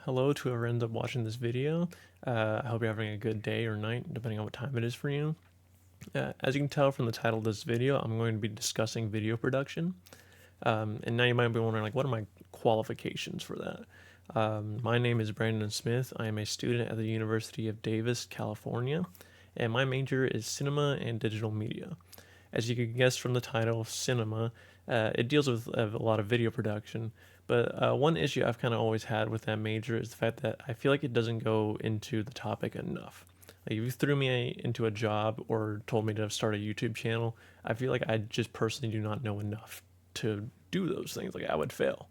Hello to whoever ends up watching this video. I hope you're having a good day or night, depending on what time it is for you. As you can tell from the title of this video, I'm going to be discussing video production. And now you might be wondering, like, what are my qualifications for that? My name is Brandon Smith. I am a student at the University of Davis, California, and my major is cinema and digital media. As you can guess from the title, cinema, it deals with a lot of video production. But one issue I've kind of always had with that major is the fact that I feel like it doesn't go into the topic enough. Like if you threw me into a job or told me to start a YouTube channel, I feel like I just personally do not know enough to do those things. Like I would fail.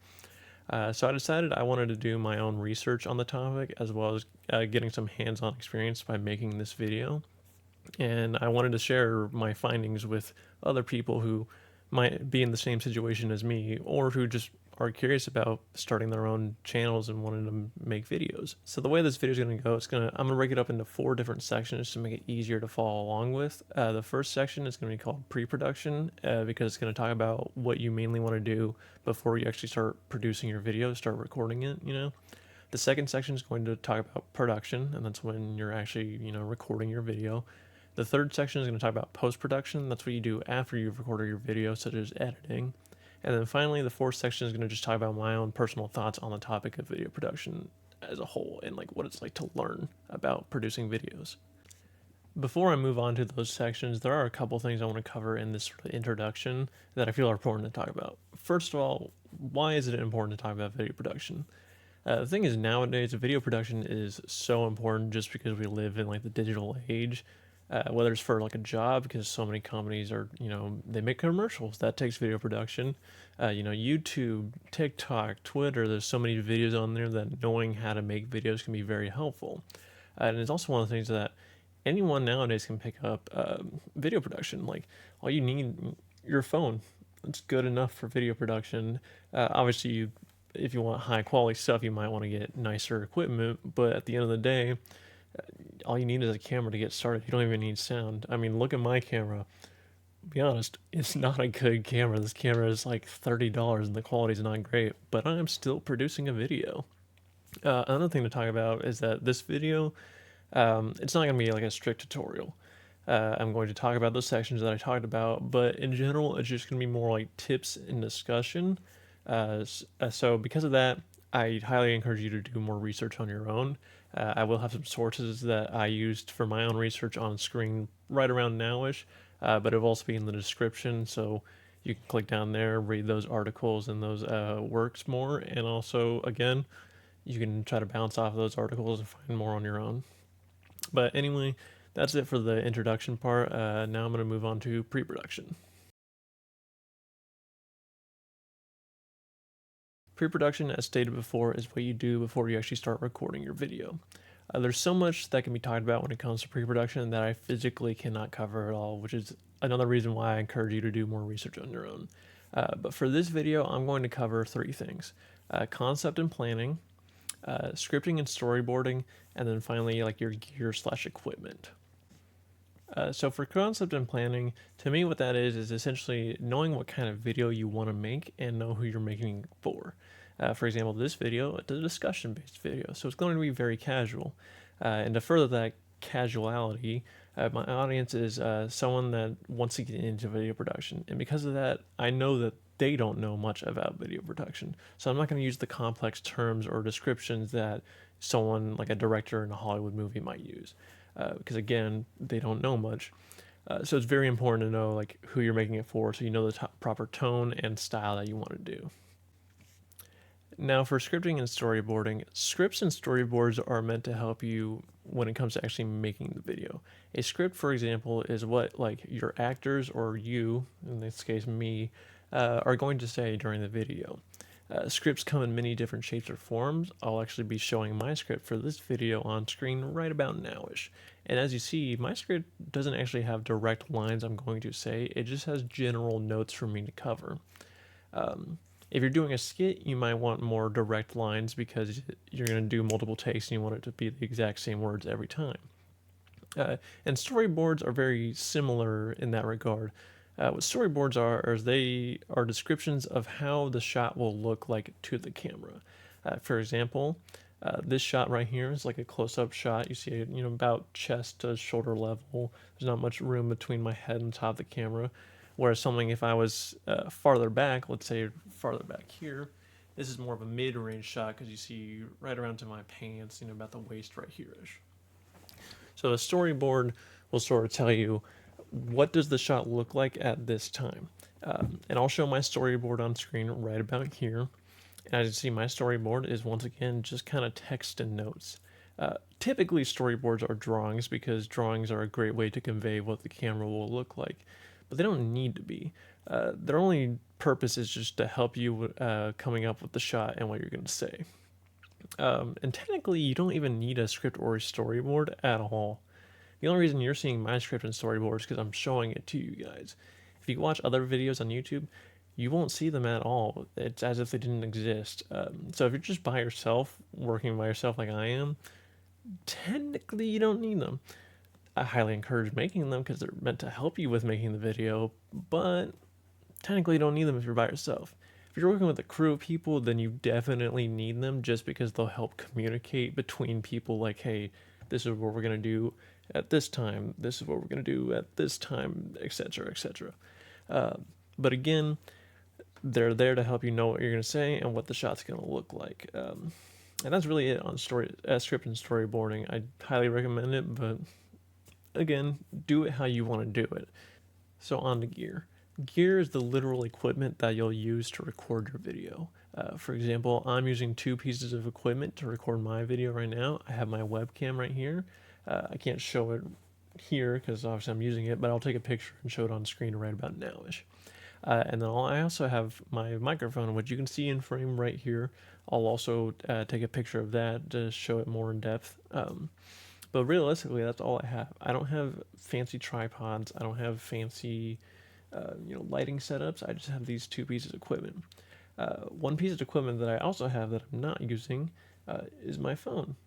So I decided I wanted to do my own research on the topic as well as getting some hands-on experience by making this video. And I wanted to share my findings with other people who might be in the same situation as me or who just are curious about starting their own channels and wanting to make videos. So the way this video is going to go, I'm going to break it up into 4 different sections to make it easier to follow along with. The first section is going to be called pre-production because it's going to talk about what you mainly want to do before you actually start producing your video, start recording it. The second section is going to talk about production, and that's when you're actually, recording your video. The third section is going to talk about post-production. That's what you do after you've recorded your video, such as editing. And then finally, the fourth section is going to just talk about my own personal thoughts on the topic of video production as a whole and like what it's like to learn about producing videos. Before I move on to those sections, there are a couple things I want to cover in this sort of introduction that I feel are important to talk about. First of all, why is it important to talk about video production? The thing is, nowadays, video production is so important just because we live in like the digital age. Whether it's for like a job, because so many companies are, they make commercials that takes video production. YouTube, TikTok, Twitter, there's so many videos on there that knowing how to make videos can be very helpful. And it's also one of the things that anyone nowadays can pick up video production. Like all you need, your phone. It's good enough for video production. Obviously, if you want high quality stuff, you might want to get nicer equipment. But at the end of the day, all you need is a camera to get started. You don't even need sound. I mean, look at my camera. Be honest, it's not a good camera. This camera is like $30 and the quality is not great, but I'm still producing a video. Another thing to talk about is that this video, it's not going to be like a strict tutorial. I'm going to talk about those sections that I talked about, but in general, it's just going to be more like tips and discussion. So because of that, I highly encourage you to do more research on your own. I will have some sources that I used for my own research on screen right around nowish, but it'll also be in the description, so you can click down there, read those articles and those works more, and also, again, you can try to bounce off of those articles and find more on your own. But anyway, that's it for the introduction part. Now I'm going to move on to pre-production. Pre-production, as stated before, is what you do before you actually start recording your video. There's so much that can be talked about when it comes to pre-production that I physically cannot cover at all, which is another reason why I encourage you to do more research on your own. But for this video, I'm going to cover 3 things. Concept and planning, scripting and storyboarding, and then finally like your gear/equipment. So for concept and planning, to me what that is essentially knowing what kind of video you want to make and know who you're making it for. For example, this video, it's a discussion-based video, so it's going to be very casual. And to further that casuality, my audience is someone that wants to get into video production. And because of that, I know that they don't know much about video production. So I'm not going to use the complex terms or descriptions that someone like a director in a Hollywood movie might use. Because again, they don't know much. So it's very important to know like who you're making it for, so you know the proper tone and style that you want to do. Now for scripting and storyboarding, scripts and storyboards are meant to help you when it comes to actually making the video. A script, for example, is what like your actors or you, in this case me, are going to say during the video. Scripts come in many different shapes or forms. I'll actually be showing my script for this video on screen right about nowish. And as you see, my script doesn't actually have direct lines I'm going to say, it just has general notes for me to cover. If you're doing a skit, you might want more direct lines because you're going to do multiple takes and you want it to be the exact same words every time. And storyboards are very similar in that regard. What storyboards are is they are descriptions of how the shot will look like to the camera. For example, This shot right here is like a close-up shot. You see it, about chest to shoulder level. There's not much room between my head and top of the camera. Whereas something, if I was farther back, let's say farther back here, this is more of a mid-range shot because you see right around to my pants, about the waist right here-ish. So a storyboard will sort of tell you what does the shot look like at this time. And I'll show my storyboard on screen right about here. And as you see, my storyboard is once again just kind of text and notes. Typically, storyboards are drawings because drawings are a great way to convey what the camera will look like, but they don't need to be. Their only purpose is just to help you coming up with the shot and what you're going to say. And technically, you don't even need a script or a storyboard at all. The only reason you're seeing my script and storyboard is because I'm showing it to you guys. If you watch other videos on YouTube, you won't see them at all. It's as if they didn't exist. So if you're just by yourself, working by yourself like I am, technically you don't need them. I highly encourage making them because they're meant to help you with making the video, but technically you don't need them if you're by yourself. If you're working with a crew of people, then you definitely need them just because they'll help communicate between people like, hey, this is what we're going to do at this time, this is what we're going to do at this time, etc., etc. But again, they're there to help you know what you're going to say and what the shot's going to look like. And that's really it on script and storyboarding. I highly recommend it, but again, do it how you want to do it. So on to gear. Gear is the literal equipment that you'll use to record your video. For example, I'm using 2 pieces of equipment to record my video right now. I have my webcam right here. I can't show it here because obviously I'm using it, but I'll take a picture and show it on screen right about now-ish. And then I also have my microphone, which you can see in frame right here. I'll also take a picture of that to show it more in depth. But realistically, that's all I have. I don't have fancy tripods. I don't have fancy, lighting setups. I just have these 2 pieces of equipment. One piece of equipment that I also have that I'm not using is my phone.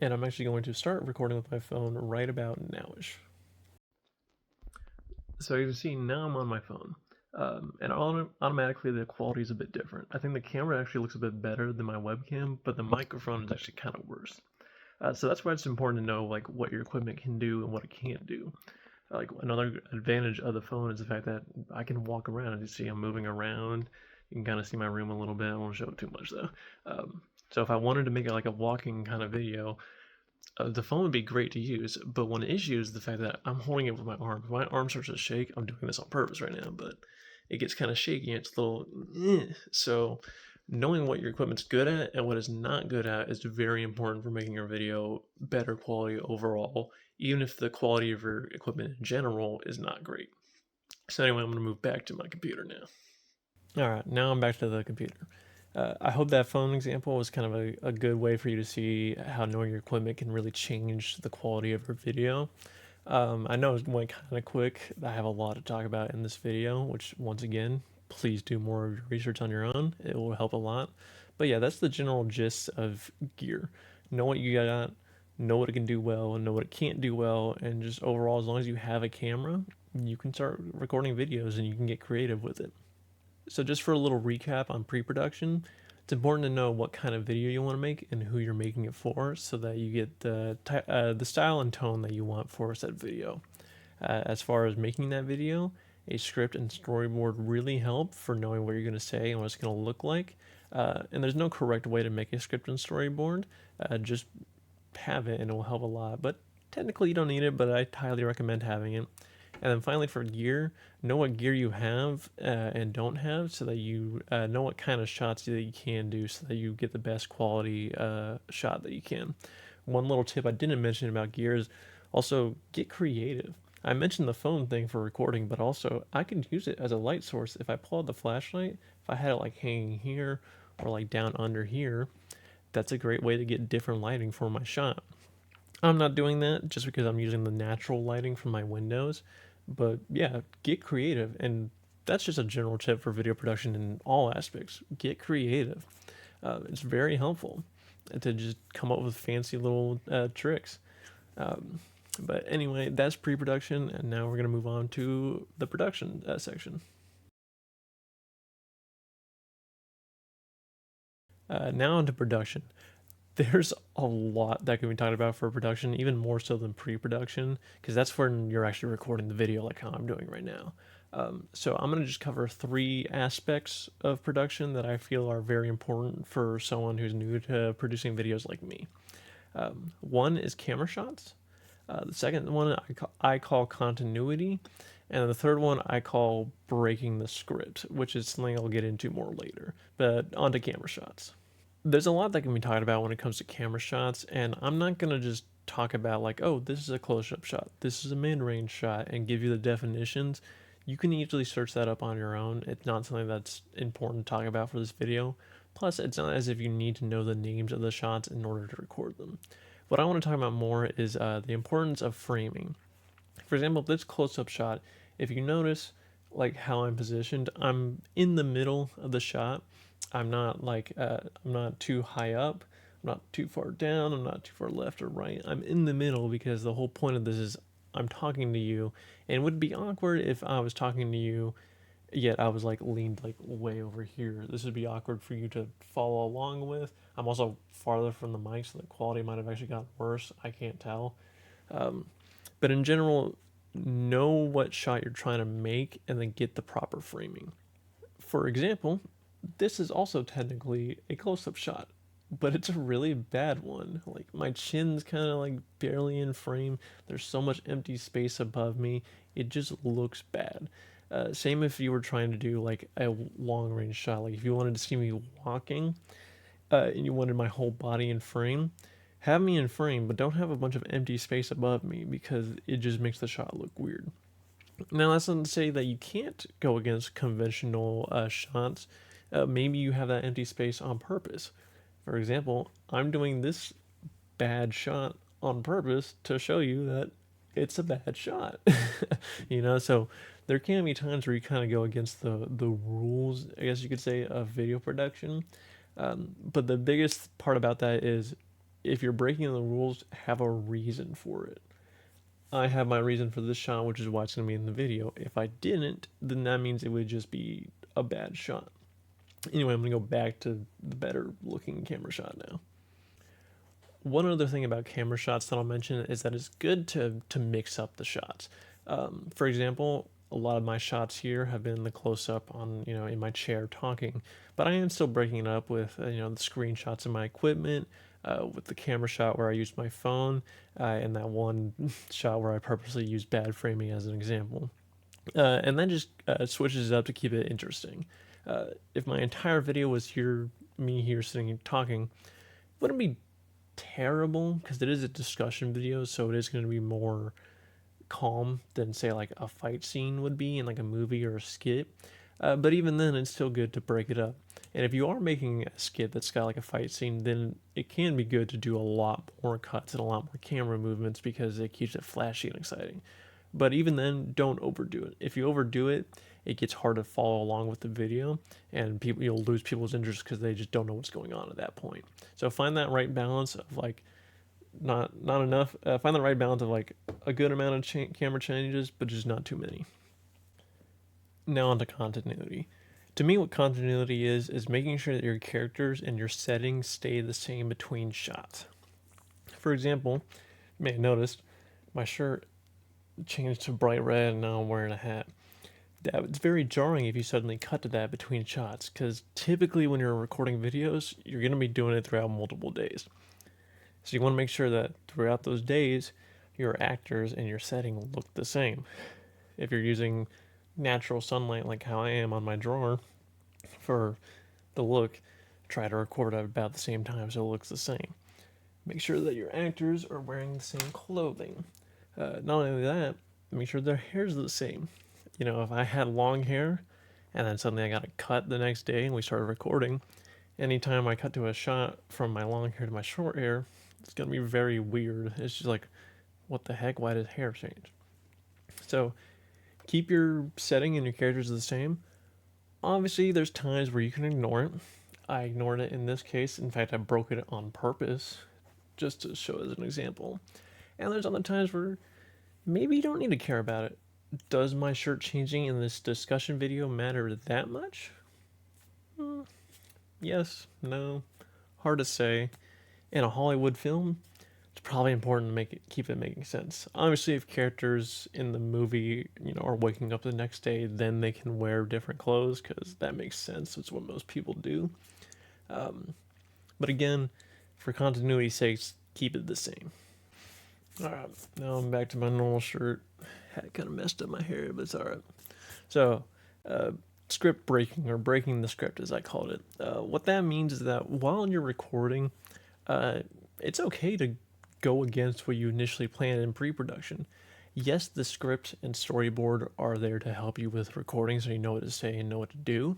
And I'm actually going to start recording with my phone right about nowish. So you can see now I'm on my phone. And automatically the quality is a bit different. I think the camera actually looks a bit better than my webcam, but the microphone is actually kind of worse. So that's why it's important to know like what your equipment can do and what it can't do. Like another advantage of the phone is the fact that I can walk around. As you see, I'm moving around. You can kind of see my room a little bit. I won't show it too much though. So if I wanted to make it like a walking kind of video, the phone would be great to use. But one issue is the fact that I'm holding it with my arm. If my arm starts to shake, I'm doing this on purpose right now, but it gets kind of shaky and it's a little So knowing what your equipment's good at and what it's not good at is very important for making your video better quality overall, even if the quality of your equipment in general is not great. So anyway, I'm going to move back to my computer now. All right, now I'm back to the computer. I hope that phone example was kind of a good way for you to see how knowing your equipment can really change the quality of your video. I know it went kind of quick. I have a lot to talk about in this video, which once again, please do more of your research on your own. It will help a lot. But yeah, that's the general gist of gear. Know what you got, know what it can do well, and know what it can't do well, and just overall, as long as you have a camera, you can start recording videos and you can get creative with it. So just for a little recap on pre-production, it's important to know what kind of video you want to make and who you're making it for so that you get the style and tone that you want for said video. As far as making that video, a script and storyboard really help for knowing what you're going to say and what it's going to look like. And there's no correct way to make a script and storyboard. Just have it and it will help a lot. But technically you don't need it, but I highly recommend having it. And then finally for gear, know what gear you have and don't have so that you know what kind of shots that you can do so that you get the best quality shot that you can. One little tip I didn't mention about gear is also get creative. I mentioned the phone thing for recording, but also I can use it as a light source. If I pull out the flashlight, if I had it like hanging here or like down under here, that's a great way to get different lighting for my shot. I'm not doing that just because I'm using the natural lighting from my windows. But yeah, get creative. And that's just a general tip for video production in all aspects. Get creative. It's very helpful to just come up with fancy little tricks. But anyway, that's pre-production, and now we're going to move on to the production section. Now into production. There's a lot that can be talked about for production, even more so than pre-production, because that's when you're actually recording the video like how I'm doing right now. So I'm going to just cover three aspects of production that I feel are very important for someone who's new to producing videos like me. One is camera shots. The second one I call continuity. And the third one I call breaking the script, which is something I'll get into more later. But onto camera shots. There's a lot that can be talked about when it comes to camera shots, and I'm not going to just talk about like, oh, this is a close-up shot, this is a mid-range shot, and give you the definitions. You can easily search that up on your own. It's not something that's important to talk about for this video. Plus, it's not as if you need to know the names of the shots in order to record them. What I want to talk about more is the importance of framing. For example, this close-up shot, if you notice like how I'm positioned, I'm in the middle of the shot. I'm not I'm not too high up, I'm not too far down, I'm not too far left or right. I'm in the middle because the whole point of this is I'm talking to you, and it would be awkward if I was talking to you yet I was like leaned like way over here. This would be awkward for you to follow along with. I'm also farther from the mic, so the quality might have actually gotten worse. I can't tell. Um, but in general, know what shot you're trying to make and then get the proper framing. For example, this is also technically a close-up shot, but it's a really bad one. Like my chin's kind of like barely in frame. There's so much empty space above me. It just looks bad. Same if you were trying to do like a long range shot. Like if you wanted to see me walking, and you wanted my whole body in frame, have me in frame, but don't have a bunch of empty space above me because it just makes the shot look weird. Now, that's not to say that you can't go against conventional shots. Maybe you have that empty space on purpose. For example, I'm doing this bad shot on purpose to show you that it's a bad shot. So there can be times where you kind of go against the rules, I guess you could say, of video production. But the biggest part about that is if you're breaking the rules, have a reason for it. I have my reason for this shot, which is why it's going to be in the video. If I didn't, then that means it would just be a bad shot. Anyway, I'm going to go back to the better looking camera shot now. One other thing about camera shots that I'll mention is that it's good to mix up the shots. For example, a lot of my shots here have been the close up on, in my chair talking, but I am still breaking it up with, the screenshots of my equipment, with the camera shot where I used my phone, and that one shot where I purposely used bad framing as an example. And then just switches it up to keep it interesting. If my entire video was me here sitting talking, it wouldn't be terrible because it is a discussion video, so it is going to be more calm than say like a fight scene would be in like a movie or a skit. But even then, it's still good to break it up. And if you are making a skit that's got like a fight scene, then it can be good to do a lot more cuts and a lot more camera movements because it keeps it flashy and exciting. But even then, don't overdo it. If you overdo it, it gets hard to follow along with the video, and you'll lose people's interest because they just don't know what's going on at that point. So find that right balance of like not enough. Find the right balance of like a good amount of camera changes, but just not too many. Now onto continuity. To me, what continuity is making sure that your characters and your settings stay the same between shots. For example, you may have noticed my shirt changed to bright red and now I'm wearing a hat. It's very jarring if you suddenly cut to that between shots, because typically when you're recording videos, you're going to be doing it throughout multiple days. So you want to make sure that throughout those days, your actors and your setting look the same. If you're using natural sunlight like how I am on my drawer for the look, try to record at about the same time so it looks the same. Make sure that your actors are wearing the same clothing. Not only that, make sure their hair's the same. If I had long hair and then suddenly I got a cut the next day and we started recording, anytime I cut to a shot from my long hair to my short hair, it's going to be very weird. It's just like, what the heck? Why did hair change? So keep your setting and your characters the same. Obviously, there's times where you can ignore it. I ignored it in this case. In fact, I broke it on purpose just to show as an example. And there's other times where maybe you don't need to care about it. Does my shirt changing in this discussion video matter that much? Yes, no, hard to say. In a Hollywood film, it's probably important to keep it making sense. Obviously, if characters in the movie, are waking up the next day, then they can wear different clothes because that makes sense. It's what most people do. Um, but again, for continuity's sake, keep it the same. All right, now I'm back to my normal shirt. Had kind of messed up my hair, but it's all right. So, uh, script breaking, or breaking the script as I called it. What that means is that while you're recording, uh, it's okay to go against what you initially planned in pre-production. Yes, the script and storyboard are there to help you with recording, so you know what to say and know what to do.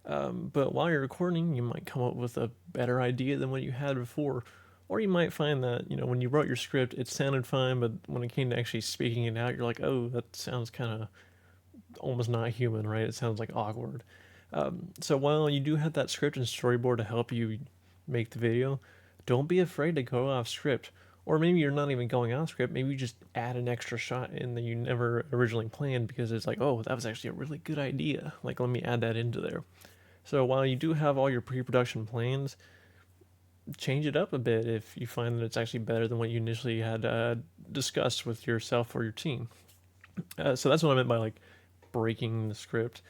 But while you're recording, you might come up with a better idea than what you had before. Or you might find that, when you wrote your script, it sounded fine, but when it came to actually speaking it out, you're like, oh, that sounds kind of almost not human, right? It sounds like awkward. So while you do have that script and storyboard to help you make the video, don't be afraid to go off script. Or maybe you're not even going off script. Maybe you just add an extra shot in that you never originally planned because it's like, oh, that was actually a really good idea. Like, let me add that into there. So while you do have all your pre-production plans, change it up a bit if you find that it's actually better than what you initially had discussed with yourself or your team. So that's what I meant by like breaking the script.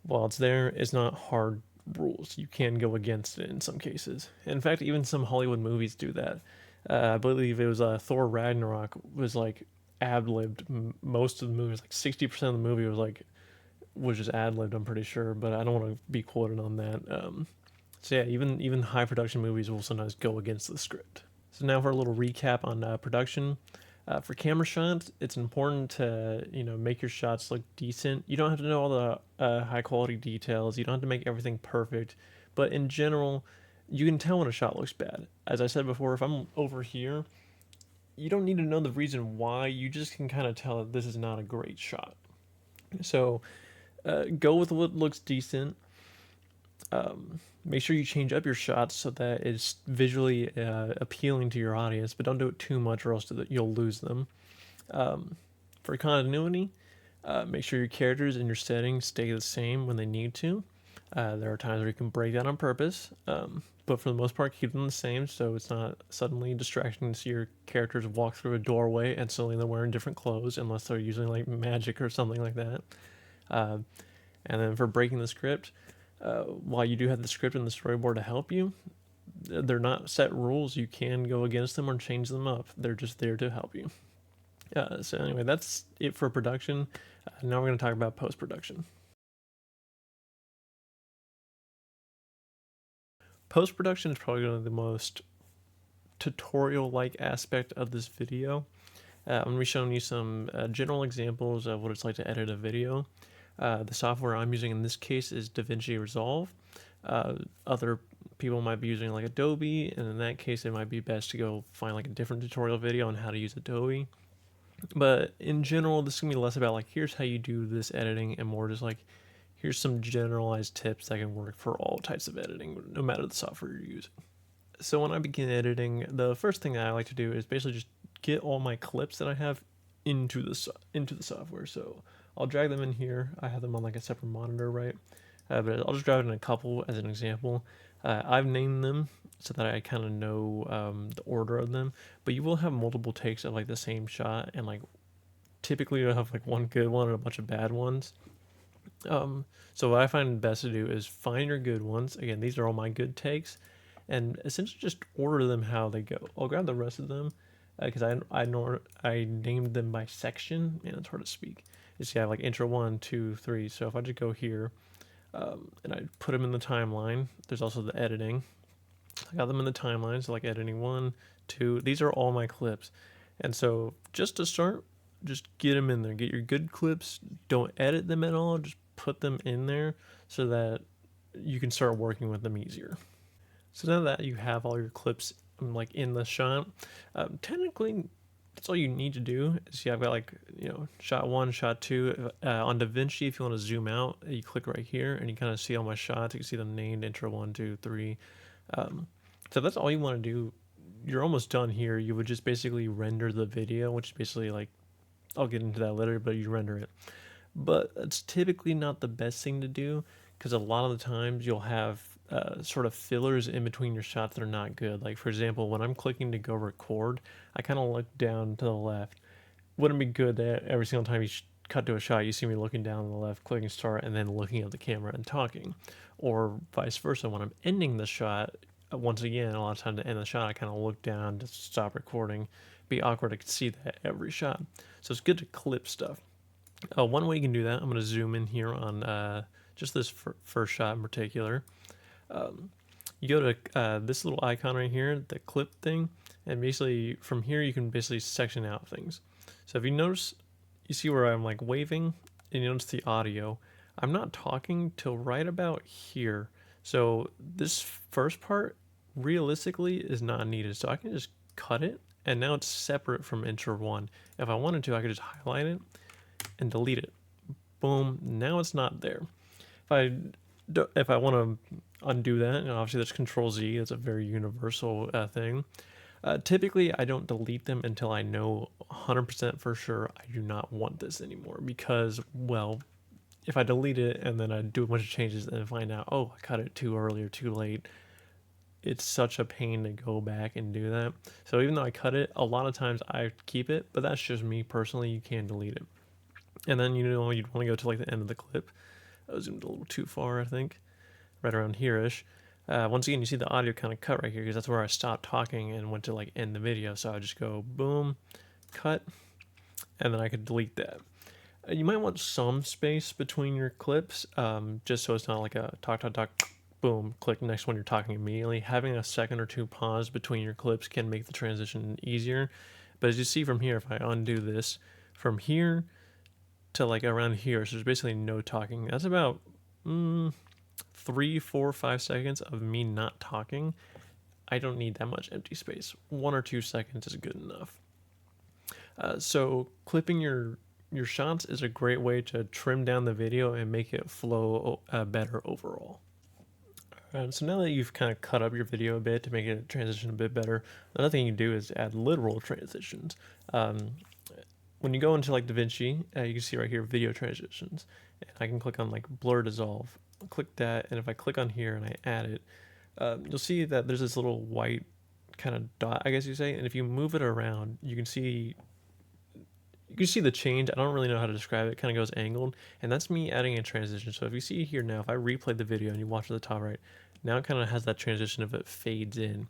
While it's there, it's not hard rules. You can go against it in some cases. In fact, even some Hollywood movies do that. I believe it was Thor Ragnarok was like ad libbed. Most of the movie was like 60% of the movie was just ad libbed. I'm pretty sure, but I don't want to be quoted on that. So yeah, even high production movies will sometimes go against the script. So now for a little recap on production. For camera shots, it's important to make your shots look decent. You don't have to know all the high quality details. You don't have to make everything perfect, but in general, you can tell when a shot looks bad. As I said before, if I'm over here, you don't need to know the reason why. You just can kind of tell that this is not a great shot. So go with what looks decent. Make sure you change up your shots so that it's visually appealing to your audience, but don't do it too much or else you'll lose them. For continuity, make sure your characters and your settings stay the same when they need to. There are times where you can break that on purpose, but for the most part, keep them the same so it's not suddenly distracting to see your characters walk through a doorway and suddenly they're wearing different clothes, unless they're using like magic or something like that. Uh, and then for breaking the script, while you do have the script and the storyboard to help you, they're not set rules. You can go against them or change them up. They're just there to help you. So anyway, that's it for production. Now we're going to talk about post-production. Post-production is probably one of the most tutorial-like aspect of this video. I'm going to be showing you some general examples of what it's like to edit a video. The software I'm using in this case is DaVinci Resolve. Other people might be using like Adobe, and in that case, it might be best to go find like a different tutorial video on how to use Adobe. But in general, this is gonna be less about like here's how you do this editing, and more just like here's some generalized tips that can work for all types of editing, no matter the software you're using. So when I begin editing, the first thing that I like to do is basically just get all my clips that I have into the software. So I'll drag them in here. I have them on like a separate monitor, right? But I'll just drag it in a couple as an example. I've named them so that I kind of know the order of them. But you will have multiple takes of like the same shot, and like typically you'll have like one good one and a bunch of bad ones. So what I find best to do is find your good ones. Again, these are all my good takes, and essentially just order them how they go. I'll grab the rest of them because I named them by section, and it's hard to speak. It's yeah, like intro 1, 2, 3. So if I just go here and I put them in the timeline, there's also the editing. I got them in the timeline, so like editing 1, 2. These are all my clips, and so just to start, just get them in there. Get your good clips. Don't edit them at all. Just put them in there so that you can start working with them easier. So now that you have all your clips like in the shot, technically that's all you need to do. Is I've got like shot 1, shot 2 on DaVinci. If you want to zoom out, you click right here and you kind of see all my shots. You can see them named intro 1, 2, 3. So that's all you want to do. You're almost done here. You would just basically render the video, which is basically like I'll get into that later, but you render it. But it's typically not the best thing to do because a lot of the times you'll have sort of fillers in between your shots that are not good. Like for example, when I'm clicking to go record, I kind of look down to the left. Wouldn't be good that every single time you cut to a shot, you see me looking down on the left, clicking start, and then looking at the camera and talking, or vice versa. When I'm ending the shot, once again, a lot of times to end the shot, I kind of look down to stop recording. Be awkward to see that every shot, so it's good to clip stuff. One way you can do that, I'm going to zoom in here on just this first shot in particular. You go to this little icon right here, the clip thing, and basically from here you can basically section out things. So if you notice, you see where I'm like waving, and you notice the audio. I'm not talking till right about here. So this first part realistically is not needed. So I can just cut it, and now it's separate from intro 1. If I wanted to, I could just highlight it and delete it. Boom, now it's not there. If I want to undo that, and obviously that's Control Z, it's a very universal thing. Typically, I don't delete them until I know 100% for sure I do not want this anymore, because, well, if I delete it and then I do a bunch of changes and find out, oh, I cut it too early or too late, it's such a pain to go back and do that. So even though I cut it, a lot of times I keep it, but that's just me personally. You can delete it. And then, you know, you'd want to go to like the end of the clip. I zoomed a little too far, I think, right around here-ish. Once again, you see the audio kind of cut right here, because that's where I stopped talking and went to like end the video. So I just go boom, cut, and then I could delete that. You might want some space between your clips, just so it's not like a talk, boom, click next one, you're talking immediately. Having a second or two pause between your clips can make the transition easier. But as you see from here, if I undo this, from here to like around here, so there's basically no talking. That's about 3, 4, 5 seconds of me not talking. I don't need that much empty space. 1 or 2 seconds is good enough. So clipping your shots is a great way to trim down the video and make it flow better overall. So now that you've kind of cut up your video a bit to make it transition a bit better, another thing you can do is add literal transitions. When you go into like DaVinci, you can see right here video transitions, and I can click on like blur dissolve, click that, and if I click on here and I add it, you'll see that there's this little white kind of dot, I guess you say, and if you move it around, you can see the change. I don't really know how to describe it. It kind of goes angled, and that's me adding a transition. So if you see here now, if I replay the video and you watch at the top right, now it kind of has that transition of it fades in.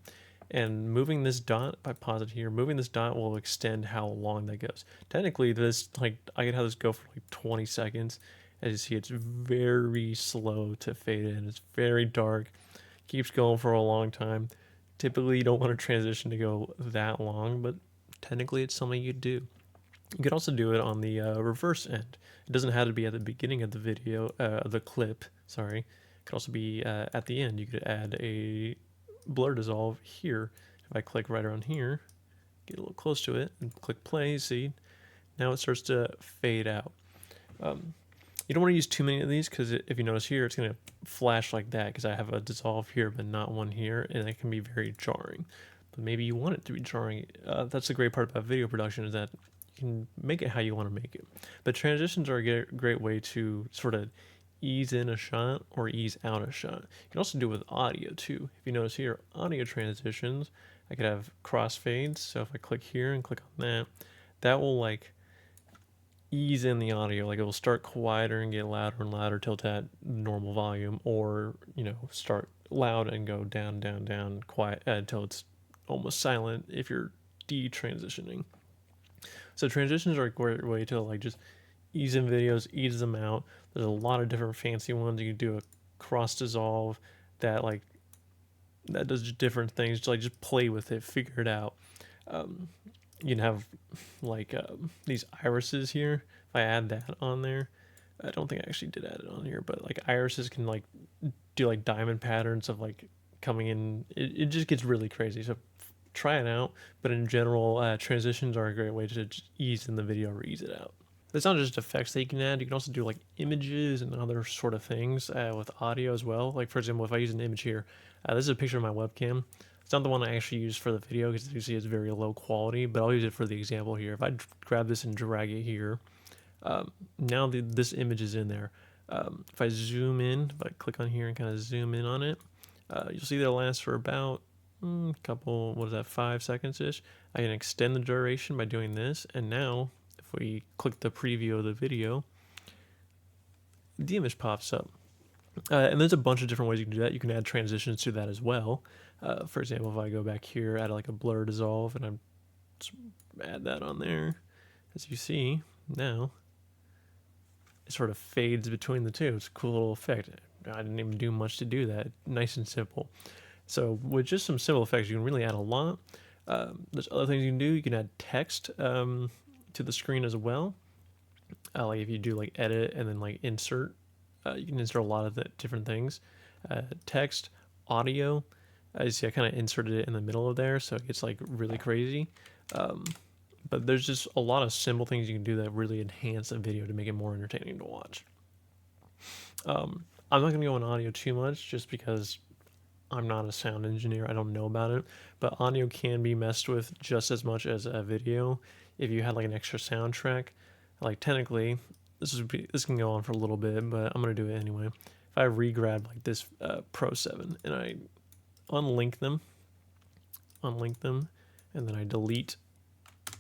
And moving this dot, if I pause it here, moving this dot will extend how long that goes. Technically, this, like, I could have this go for like 20 seconds. As you see, it's very slow to fade in. It's very dark, keeps going for a long time. Typically, you don't want a transition to go that long, but technically it's something you do. You could also do it on the reverse end. It doesn't have to be at the beginning of the video, the clip, sorry. It could also be at the end. You could add a blur dissolve here. If I click right around here, get a little close to it, and click play, see, now it starts to fade out. You don't want to use too many of these, because if you notice here, it's going to flash like that, because I have a dissolve here but not one here, and it can be very jarring. But maybe you want it to be jarring. That's the great part about video production, is that you can make it how you want to make it. But transitions are a great way to sort of ease in a shot or ease out a shot. You can also do it with audio too. If you notice here, audio transitions, I could have crossfades. So if I click here and click on that, that will like ease in the audio. Like it will start quieter and get louder and louder till it's at normal volume, or, you know, start loud and go down, down, down, quiet until it's almost silent if you're detransitioning. So transitions are a great way to like just ease in videos, ease them out. There's a lot of different fancy ones. You can do a cross dissolve that does different things. Just play with it, figure it out. You can have like these irises here. If I add that on there, I don't think I actually did add it on here, but like irises can like do like diamond patterns of like coming in. It just gets really crazy. So try it out. But in general, transitions are a great way to just ease in the video or ease it out. It's not just effects that you can add. You can also do like images and other sort of things with audio as well. Like for example, if I use an image here, this is a picture of my webcam. It's not the one I actually use for the video, because you see it's very low quality, but I'll use it for the example here. If I grab this and drag it here, now this image is in there. If I zoom in, if I click on here and kind of zoom in on it, You'll see that it lasts for about couple, what is that, 5 seconds-ish. I can extend the duration by doing this, and now if we click the preview of the video, the image pops up. And there's a bunch of different ways you can do that. You can add transitions to that as well. For example, if I go back here, add like a blur dissolve, and I add that on there, as you see now, it sort of fades between the two. It's a cool little effect. I didn't even do much to do that. Nice and simple. So with just some simple effects, you can really add a lot. There's other things you can do. You can add text to the screen as well. Like if you do like edit and then like insert, you can insert a lot of the different things. Text, audio. You see I kind of inserted it in the middle of there, so it gets like really crazy. But there's just a lot of simple things you can do that really enhance a video to make it more entertaining to watch. I'm not going to go on audio too much just because I'm not a sound engineer. I don't know about it, but audio can be messed with just as much as a video. If you had like an extra soundtrack, like technically, this can go on for a little bit, but I'm gonna do it anyway. If I re-grab like this Pro 7 and I unlink them, and then I delete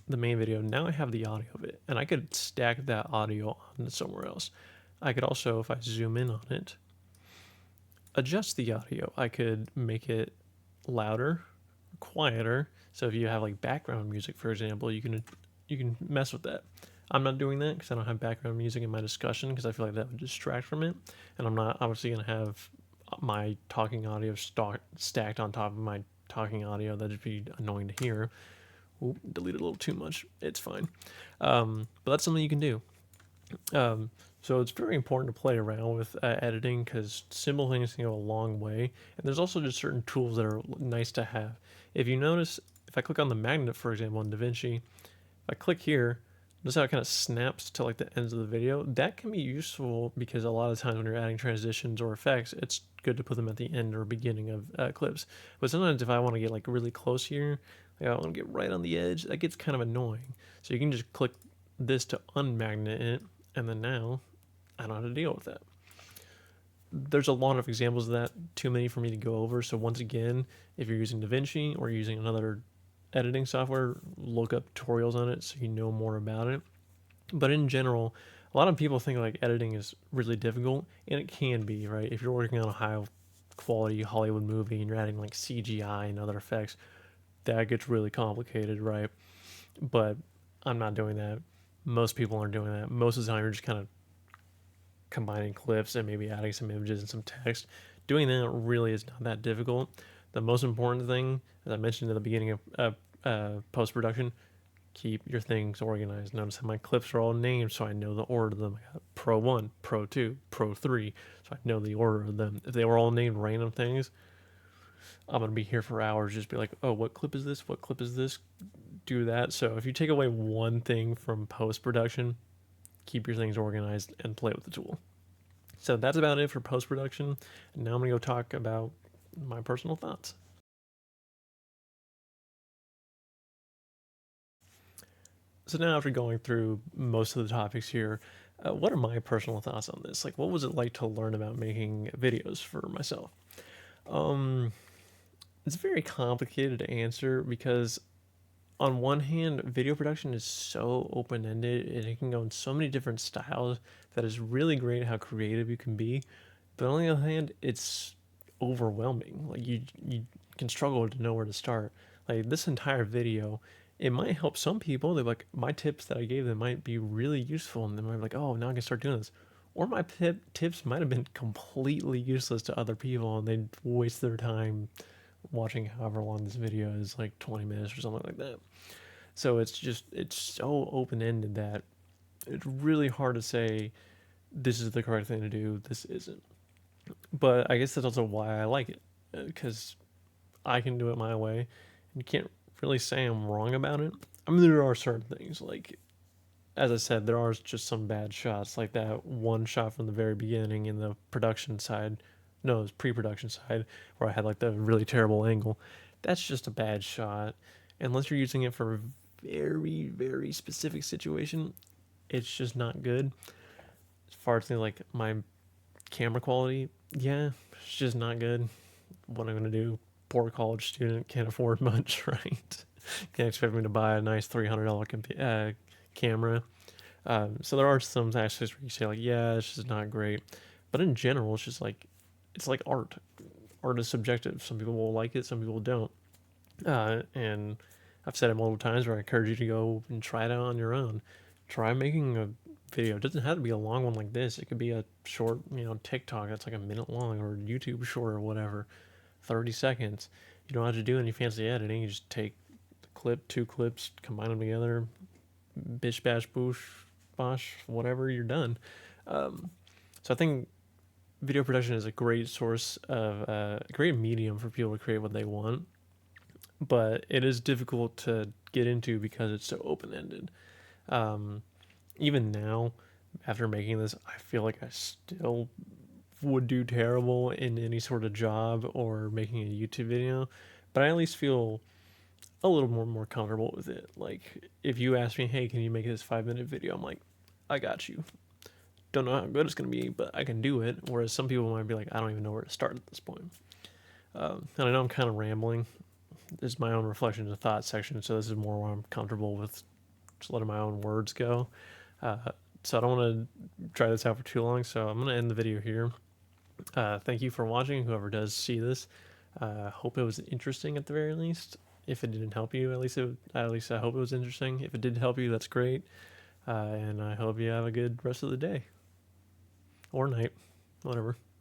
the main video, now I have the audio of it, and I could stack that audio on somewhere else. I could also, if I zoom in on it, adjust the audio. I could make it louder, quieter. So if you have like background music, for example, you can mess with that. I'm not doing that because I don't have background music in my discussion because I feel like that would distract from it, and I'm not obviously going to have my talking audio stacked on top of my talking audio. That'd be annoying to hear. Oop, deleted a little too much. It's fine. But that's something you can do. So it's very important to play around with editing because simple things can go a long way. And there's also just certain tools that are nice to have. If you notice, if I click on the magnet, for example, in DaVinci, if I click here, notice how it kind of snaps to like the ends of the video. That can be useful because a lot of times when you're adding transitions or effects, it's good to put them at the end or beginning of clips. But sometimes if I want to get like really close here, like I want to get right on the edge, that gets kind of annoying. So you can just click this to unmagnet it, and then now I don't know how to deal with that. There's a lot of examples of that, too many for me to go over. So once again, if you're using DaVinci or using another editing software, look up tutorials on it so you know more about it. But in general, a lot of people think like editing is really difficult, and it can be, right? If you're working on a high quality Hollywood movie and you're adding like CGI and other effects, that gets really complicated, right? But I'm not doing that. Most people aren't doing that. Most of the time, you're just kind of combining clips and maybe adding some images and some text. Doing that really is not that difficult. The most important thing, as I mentioned at the beginning of post-production, keep your things organized. Notice how my clips are all named so I know the order of them. I got Pro 1, Pro 2, Pro 3, so I know the order of them. If they were all named random things, I'm going to be here for hours, just be like, oh, what clip is this? What clip is this? Do that. So if you take away one thing from post-production, keep your things organized and play with the tool. So that's about it for post-production. And now I'm going to go talk about my personal thoughts. So now after going through most of the topics here, what are my personal thoughts on this? Like, what was it like to learn about making videos for myself? It's very complicated to answer because on one hand, video production is so open-ended and it can go in so many different styles that is really great how creative you can be. But on the other hand, it's overwhelming. Like you can struggle to know where to start. Like this entire video, it might help some people. They're like, my tips that I gave them might be really useful, and they might be like, oh, now I can start doing this. Or my tips might have been completely useless to other people, and they'd waste their time watching however long this video is, like 20 minutes or something like that. So it's so open-ended that it's really hard to say this is the correct thing to do, this isn't. But I guess that's also why I like it, because I can do it my way, and you can't really say I'm wrong about it. I mean, there are certain things, like, as I said, there are just some bad shots, like that one shot from the very beginning in the production side. No, it was pre-production side, where I had like the really terrible angle. That's just a bad shot. Unless you're using it for a very, very specific situation, it's just not good. As far as things like my camera quality, yeah, it's just not good. what I'm going to do. Poor college student, can't afford much, right? Can't expect me to buy a nice $300 camera. So there are some aspects where you say like, yeah, it's just not great, but in general, it's like art. Art is subjective. Some people will like it, some people don't. And I've said it multiple times where I encourage you to go and try it out on your own. Try making a video. It doesn't have to be a long one like this. It could be a short, TikTok that's like a minute long, or YouTube short or whatever, 30 seconds. You don't have to do any fancy editing. You just take the clip, two clips, combine them together, bish bash boosh bosh, whatever, you're done. So I think video production is a great source of a great medium for people to create what they want, but it is difficult to get into because it's so open ended. Um, Even now, after making this, I feel like I still would do terrible in any sort of job or making a YouTube video, but I at least feel a little more comfortable with it. Like if you ask me, hey, can you make this 5 minute video? I'm like, I got you. Don't know how good it's gonna be, but I can do it. Whereas some people might be like, I don't even know where to start at this point. And I know I'm kind of rambling. This is my own reflection of thought section, so this is more where I'm comfortable with just letting my own words go. Uh, so I don't want to try this out for too long, so I'm going to end the video here. Thank you for watching, whoever does see this. Hope it was interesting at the very least. If it didn't help you, at least I hope it was interesting. If it did help you, that's great. And I hope you have a good rest of the day. Or night. Whatever.